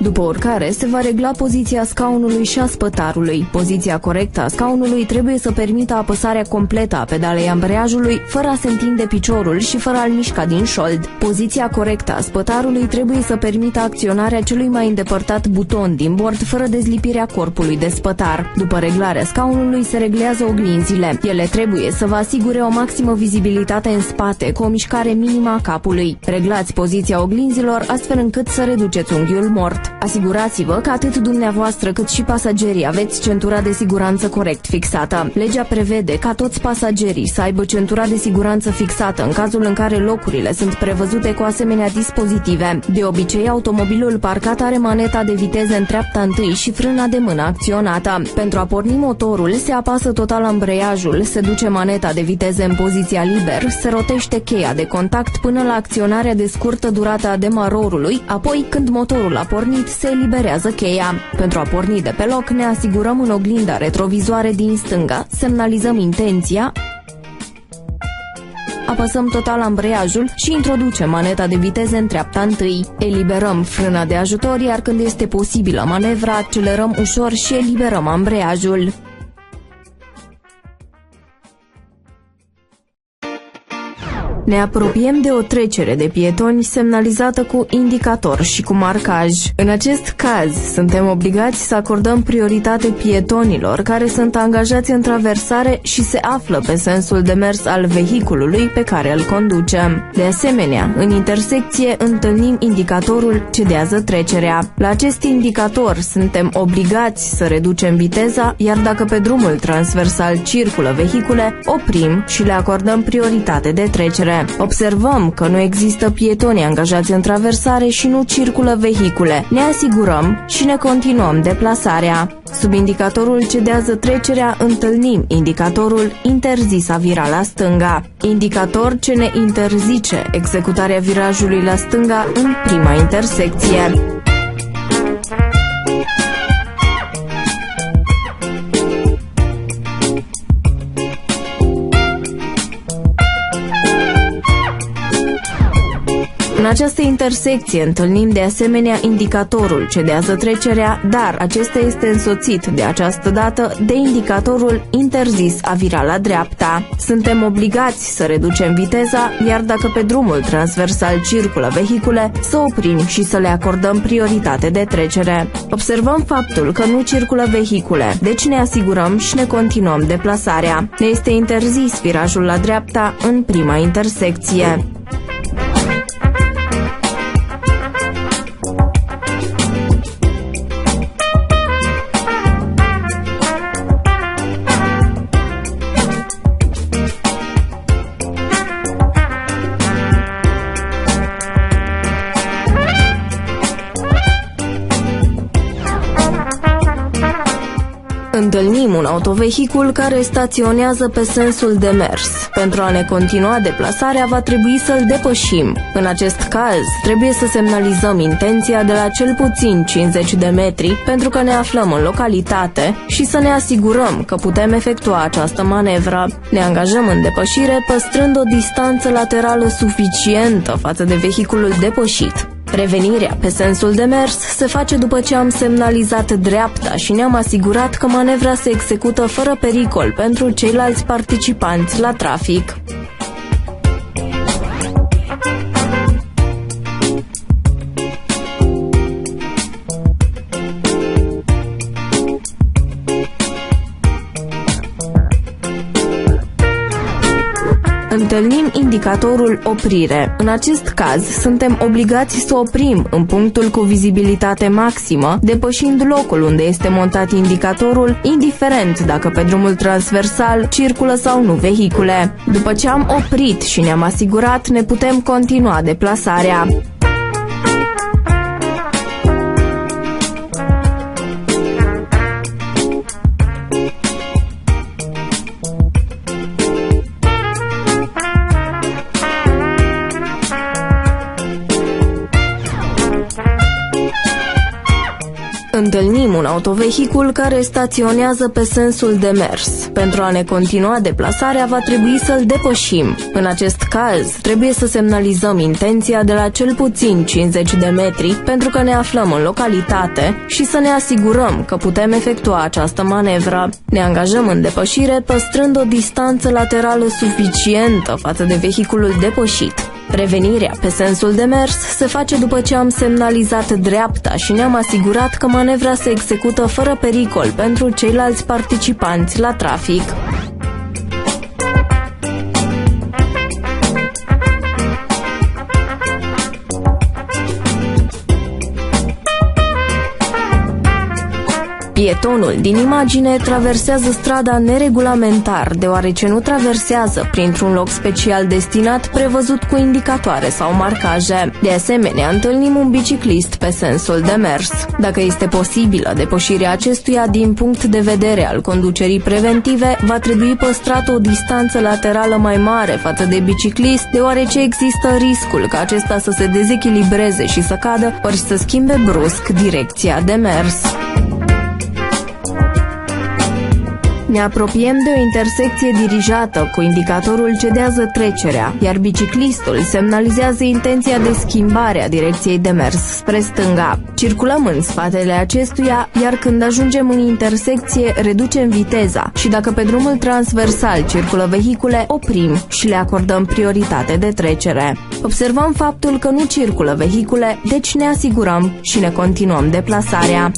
După urcare, se va regla poziția scaunului și a spătarului. Poziția corectă a scaunului trebuie să permită apăsarea completă a pedalei ambreiajului, fără a se întinde piciorul și fără a-l mișca din șold. Poziția corectă a spătarului trebuie să permită acționarea celui mai îndepărtat buton din bord, fără dezlipirea corpului de spătar. După reglarea scaunului, se reglează oglinzile. Ele trebuie să vă asigure o maximă vizibilitate în spate, cu o mișcare minimă a capului. Reglați poziția oglinzilor astfel încât să reduceți unghiul mort. Asigurați-vă că atât dumneavoastră cât și pasagerii aveți centura de siguranță corect fixată. Legea prevede ca toți pasagerii să aibă centura de siguranță fixată în cazul în care locurile sunt prevăzute cu asemenea dispozitive. De obicei, automobilul parcat are maneta de viteză în treapta întâi și frâna de mână acționată. Pentru a porni motorul, se apasă total ambreiajul, se duce maneta de viteză în poziția liber, se rotește cheia de contact până la acționarea de scurtă durată a demarorului, apoi, când motorul a pornit, se eliberează cheia. Pentru a porni de pe loc, ne asigurăm în oglinda retrovizoare din stânga, semnalizăm intenția, apăsăm total ambreiajul și introducem maneta de viteză în treapta întâi. Eliberăm frâna de ajutor, iar când este posibilă manevra, accelerăm ușor și eliberăm ambreiajul. Ne apropiem de o trecere de pietoni semnalizată cu indicator și cu marcaj. În acest caz, suntem obligați să acordăm prioritate pietonilor care sunt angajați în traversare și se află pe sensul de mers al vehiculului pe care îl conducem. De asemenea, în intersecție întâlnim indicatorul cedează trecerea. La acest indicator suntem obligați să reducem viteza, iar dacă pe drumul transversal circulă vehicule, oprim și le acordăm prioritate de trecere. Observăm că nu există pietoni angajați în traversare și nu circulă vehicule. Ne asigurăm și ne continuăm deplasarea. Sub indicatorul cedează trecerea întâlnim indicatorul interzis a vira la stânga. Indicator ce ne interzice executarea virajului la stânga în prima intersecție. În această intersecție întâlnim de asemenea indicatorul cedează trecerea, dar acesta este însoțit de această dată de indicatorul interzis a vira la dreapta. Suntem obligați să reducem viteza, iar dacă pe drumul transversal circulă vehicule, să oprim și să le acordăm prioritate de trecere. Observăm faptul că nu circulă vehicule, deci ne asigurăm și ne continuăm deplasarea. Ne este interzis virajul la dreapta în prima intersecție. Întâlnim un autovehicul care staționează pe sensul de mers. Pentru a ne continua deplasarea, va trebui să-l depășim. În acest caz, trebuie să semnalizăm intenția de la cel puțin 50 de metri, pentru că ne aflăm în localitate, și să ne asigurăm că putem efectua această manevră. Ne angajăm în depășire, păstrând o distanță laterală suficientă față de vehiculul depășit. Revenirea pe sensul de mers se face după ce am semnalizat dreapta și ne-am asigurat că manevra se execută fără pericol pentru ceilalți participanți la trafic. Întâlnim indicatorul oprire. În acest caz, suntem obligați să oprim în punctul cu vizibilitate maximă, depășind locul unde este montat indicatorul, indiferent dacă pe drumul transversal circulă sau nu vehicule. După ce am oprit și ne-am asigurat, ne putem continua deplasarea. Întâlnim un autovehicul care staționează pe sensul de mers. Pentru a ne continua deplasarea va trebui să-l depășim. În acest caz, trebuie să semnalizăm intenția de la cel puțin 50 de metri pentru că ne aflăm în localitate și să ne asigurăm că putem efectua această manevră. Ne angajăm în depășire păstrând o distanță laterală suficientă față de vehiculul depășit. Revenirea pe sensul de mers se face după ce am semnalizat dreapta și ne-am asigurat că manevra se execută fără pericol pentru ceilalți participanți la trafic. Pietonul din imagine traversează strada neregulamentar, deoarece nu traversează printr-un loc special destinat prevăzut cu indicatoare sau marcaje. De asemenea, întâlnim un biciclist pe sensul de mers. Dacă este posibilă depășirea acestuia din punct de vedere al conducerii preventive, va trebui păstrată o distanță laterală mai mare față de biciclist, deoarece există riscul ca acesta să se dezechilibreze și să cadă, ori să schimbe brusc direcția de mers. Ne apropiem de o intersecție dirijată, cu indicatorul cedează trecerea, iar biciclistul semnalizează intenția de schimbare a direcției de mers spre stânga. Circulăm în spatele acestuia, iar când ajungem în intersecție, reducem viteza și dacă pe drumul transversal circulă vehicule, oprim și le acordăm prioritate de trecere. Observăm faptul că nu circulă vehicule, deci ne asigurăm și ne continuăm deplasarea.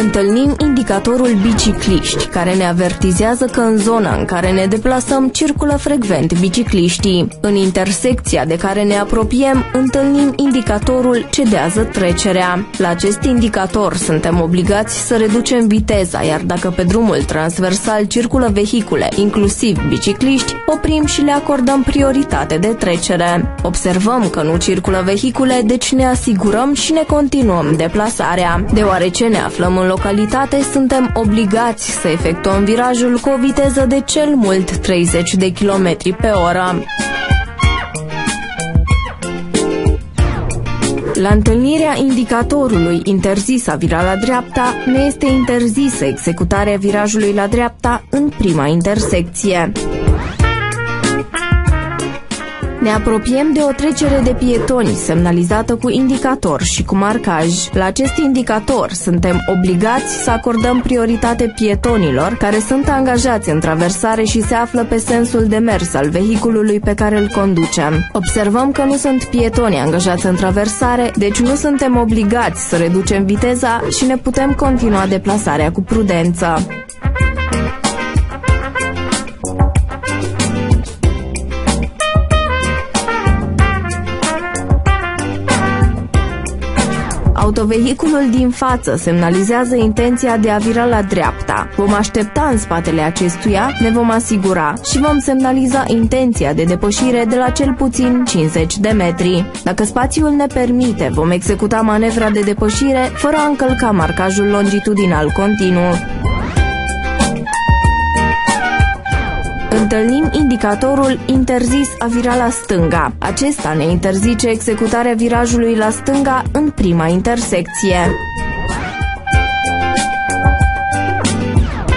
Întâlnim indicatorul bicicliști, care ne avertizează că în zona în care ne deplasăm circulă frecvent bicicliștii. În intersecția de care ne apropiem, întâlnim indicatorul cedează trecerea. La acest indicator suntem obligați să reducem viteza, iar dacă pe drumul transversal circulă vehicule, inclusiv bicicliști, oprim și le acordăm prioritate de trecere. Observăm că nu circulă vehicule, deci ne asigurăm și ne continuăm deplasarea. Deoarece ne aflăm în localitate, suntem obligați să efectuăm virajul cu o viteză de cel mult 30 de km pe oră. La întâlnirea indicatorului interzis a vira la dreapta, ne este interzisă executarea virajului la dreapta în prima intersecție. Ne apropiem de o trecere de pietoni semnalizată cu indicator și cu marcaj. La acest indicator suntem obligați să acordăm prioritate pietonilor care sunt angajați în traversare și se află pe sensul de mers al vehiculului pe care îl conducem. Observăm că nu sunt pietoni angajați în traversare, deci nu suntem obligați să reducem viteza și ne putem continua deplasarea cu prudență. Autovehiculul din față semnalizează intenția de a vira la dreapta. Vom aștepta în spatele acestuia, ne vom asigura și vom semnaliza intenția de depășire de la cel puțin 50 de metri. Dacă spațiul ne permite, vom executa manevra de depășire fără a încălca marcajul longitudinal continuu. Întâlnim indicatorul interzis a vira la stânga. Acesta ne interzice executarea virajului la stânga în prima intersecție.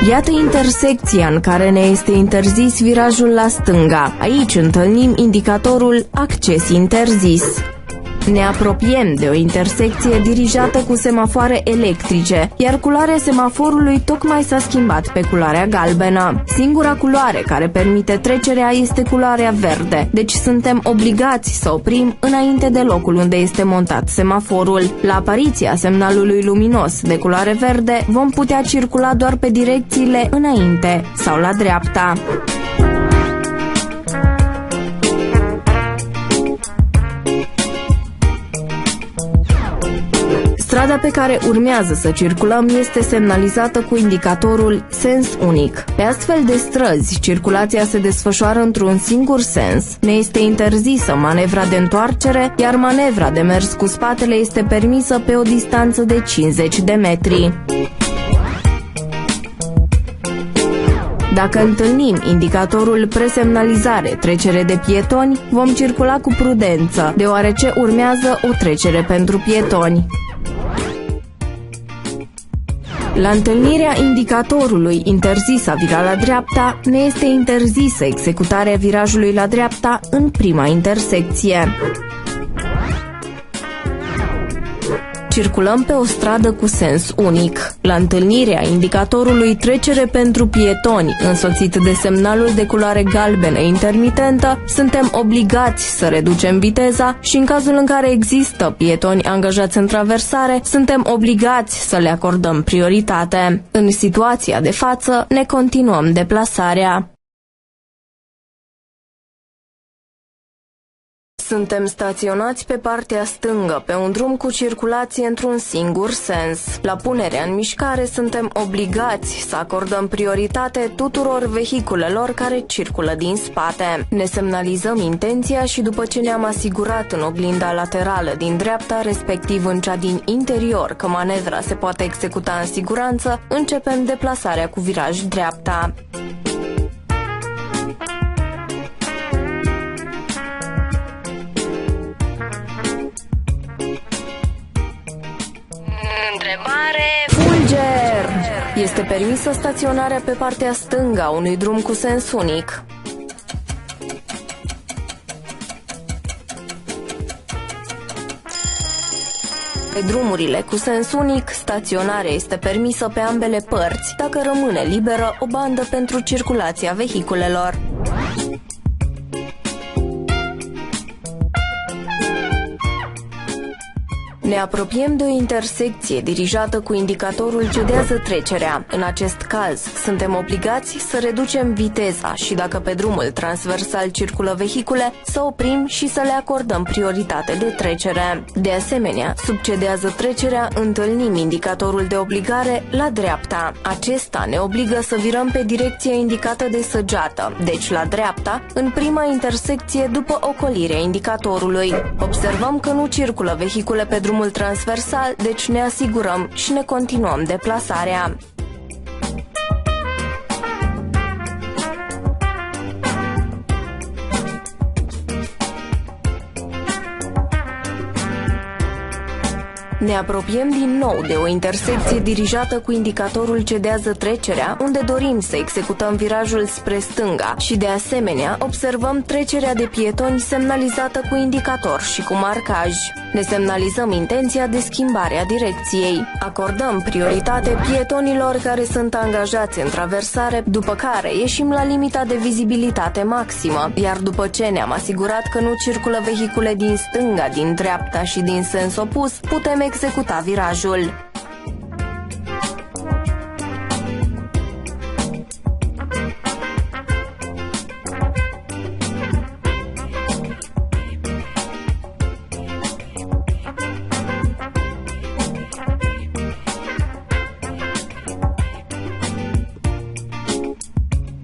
Iată intersecția în care ne este interzis virajul la stânga. Aici întâlnim indicatorul acces interzis. Ne apropiem de o intersecție dirijată cu semafoare electrice, iar culoarea semaforului tocmai s-a schimbat pe culoarea galbenă. Singura culoare care permite trecerea este culoarea verde, deci suntem obligați să oprim înainte de locul unde este montat semaforul. La apariția semnalului luminos de culoare verde, vom putea circula doar pe direcțiile înainte sau la dreapta. Strada pe care urmează să circulăm este semnalizată cu indicatorul sens unic. Pe astfel de străzi, circulația se desfășoară într-un singur sens, ne este interzisă manevra de întoarcere, iar manevra de mers cu spatele este permisă pe o distanță de 50 de metri. Dacă întâlnim indicatorul presemnalizare trecere de pietoni, vom circula cu prudență, deoarece urmează o trecere pentru pietoni. La întâlnirea indicatorului interzis a vira la dreapta, ne este interzisă executarea virajului la dreapta în prima intersecție. Circulăm pe o stradă cu sens unic. La întâlnirea indicatorului trecere pentru pietoni, însoțit de semnalul de culoare galbenă intermitentă, suntem obligați să reducem viteza și în cazul în care există pietoni angajați în traversare, suntem obligați să le acordăm prioritate. În situația de față, ne continuăm deplasarea. Suntem staționați pe partea stângă, pe un drum cu circulație într-un singur sens. La punerea în mișcare suntem obligați să acordăm prioritate tuturor vehiculelor care circulă din spate. Ne semnalizăm intenția și după ce ne-am asigurat în oglinda laterală din dreapta, respectiv în cea din interior, că manevra se poate executa în siguranță, începem deplasarea cu viraj dreapta. Fulger! Este permisă staționarea pe partea stângă a unui drum cu sens unic. Pe drumurile cu sens unic, staționarea este permisă pe ambele părți, dacă rămâne liberă o bandă pentru circulația vehiculelor. Ne apropiem de o intersecție dirijată cu indicatorul cedează trecerea. În acest caz, suntem obligați să reducem viteza și dacă pe drumul transversal circulă vehicule, să oprim și să le acordăm prioritate de trecere. De asemenea, sub cedează trecerea întâlnim indicatorul de obligare la dreapta. Acesta ne obligă să virăm pe direcția indicată de săgeată, deci la dreapta, în prima intersecție după ocolirea indicatorului. Observăm că nu circulă vehicule pe drumul transversal, deci ne asigurăm și ne continuăm deplasarea. Ne apropiem din nou de o intersecție dirijată cu indicatorul cedează trecerea, unde dorim să executăm virajul spre stânga și de asemenea observăm trecerea de pietoni semnalizată cu indicator și cu marcaj. Ne semnalizăm intenția de schimbare a direcției. Acordăm prioritate pietonilor care sunt angajați în traversare, după care ieșim la limita de vizibilitate maximă, iar după ce ne-am asigurat că nu circulă vehicule din stânga, din dreapta și din sens opus, putem executa virajul.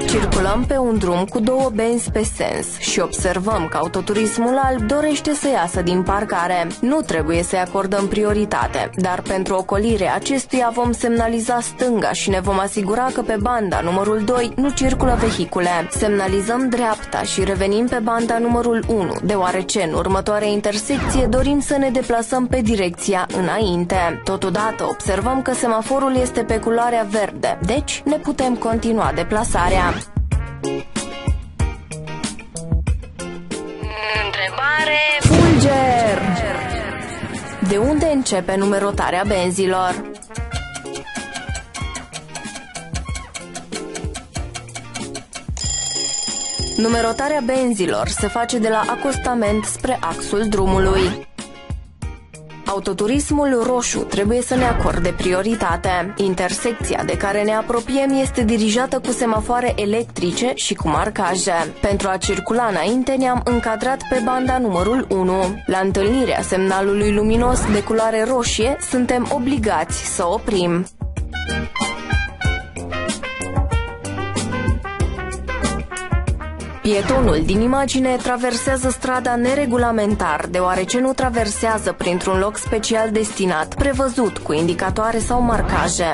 Circulăm pe un drum cu două benzi pe sens și observăm că autoturismul alb dorește să iasă din parcare. Nu trebuie să-i acordăm prioritate, dar pentru ocolirea acestuia vom semnaliza stânga și ne vom asigura că pe banda numărul 2 nu circulă vehicule. Semnalizăm dreapta și revenim pe banda numărul 1, deoarece în următoarea intersecție dorim să ne deplasăm pe direcția înainte. Totodată observăm că semaforul este pe culoarea verde, deci ne putem continua deplasarea. Întrebare Fulger! De unde începe numerotarea benzilor? Numerotarea benzilor se face de la acostament spre axul drumului. Autoturismul roșu trebuie să ne acorde prioritate. Intersecția de care ne apropiem este dirijată cu semafoare electrice și cu marcaje. Pentru a circula înainte ne-am încadrat pe banda numărul 1. La întâlnirea semnalului luminos de culoare roșie, suntem obligați să oprim. Pietonul din imagine traversează strada neregulamentar, deoarece nu traversează printr-un loc special destinat, prevăzut cu indicatoare sau marcaje.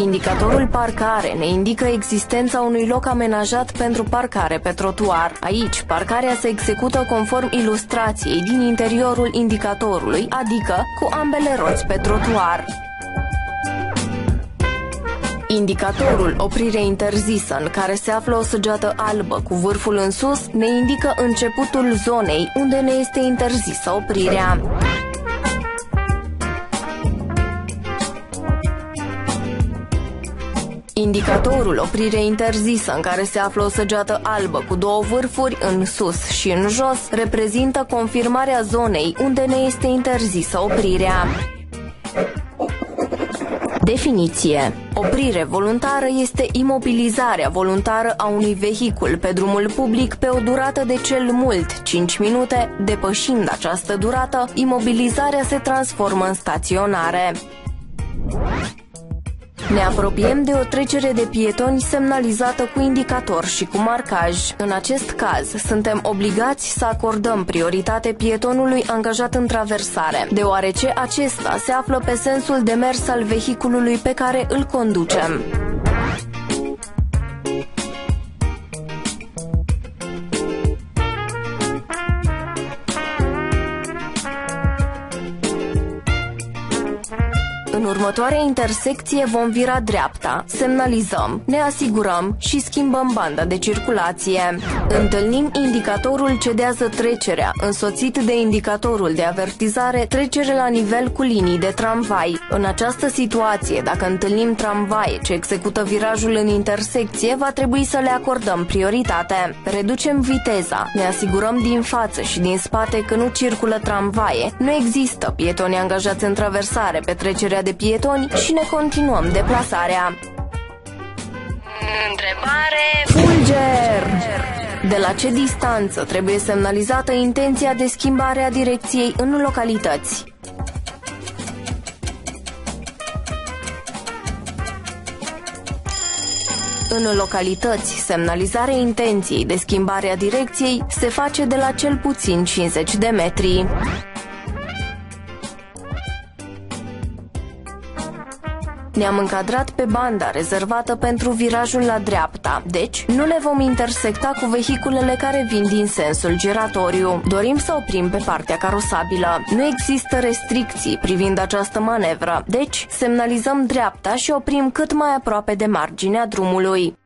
Indicatorul parcare ne indică existența unui loc amenajat pentru parcare pe trotuar. Aici, parcarea se execută conform ilustrației din interiorul indicatorului, adică cu ambele roți pe trotuar. Indicatorul oprire interzisă, în care se află o săgeată albă cu vârful în sus, ne indică începutul zonei unde ne este interzisă oprirea. Indicatorul oprire interzisă, în care se află o săgeată albă cu două vârfuri în sus și în jos, reprezintă confirmarea zonei unde ne este interzisă oprirea. Definiție. Oprire voluntară este imobilizarea voluntară a unui vehicul pe drumul public pe o durată de cel mult 5 minute. Depășind această durată, imobilizarea se transformă în staționare. Ne apropiem de o trecere de pietoni semnalizată cu indicator și cu marcaj. În acest caz, suntem obligați să acordăm prioritate pietonului angajat în traversare, deoarece acesta se află pe sensul de mers al vehiculului pe care îl conducem. În următoarea intersecție vom vira dreapta, semnalizăm, ne asigurăm și schimbăm banda de circulație. Întâlnim indicatorul cedează trecerea, însoțit de indicatorul de avertizare trecere la nivel cu linii de tramvai. În această situație, dacă întâlnim tramvaie ce execută virajul în intersecție, va trebui să le acordăm prioritate. Reducem viteza, ne asigurăm din față și din spate că nu circulă tramvaie, nu există pietoni angajați în traversare pe trecerea de pietoni și ne continuăm deplasarea. Întrebare fulger! De la ce distanță trebuie semnalizată intenția de schimbare a direcției în localități? În localități, semnalizarea intenției de schimbare a direcției se face de la cel puțin 50 de metri. Ne-am încadrat pe banda rezervată pentru virajul la dreapta, deci nu ne vom intersecta cu vehiculele care vin din sensul giratoriu. Dorim să oprim pe partea carosabilă. Nu există restricții privind această manevră, deci semnalizăm dreapta și oprim cât mai aproape de marginea drumului.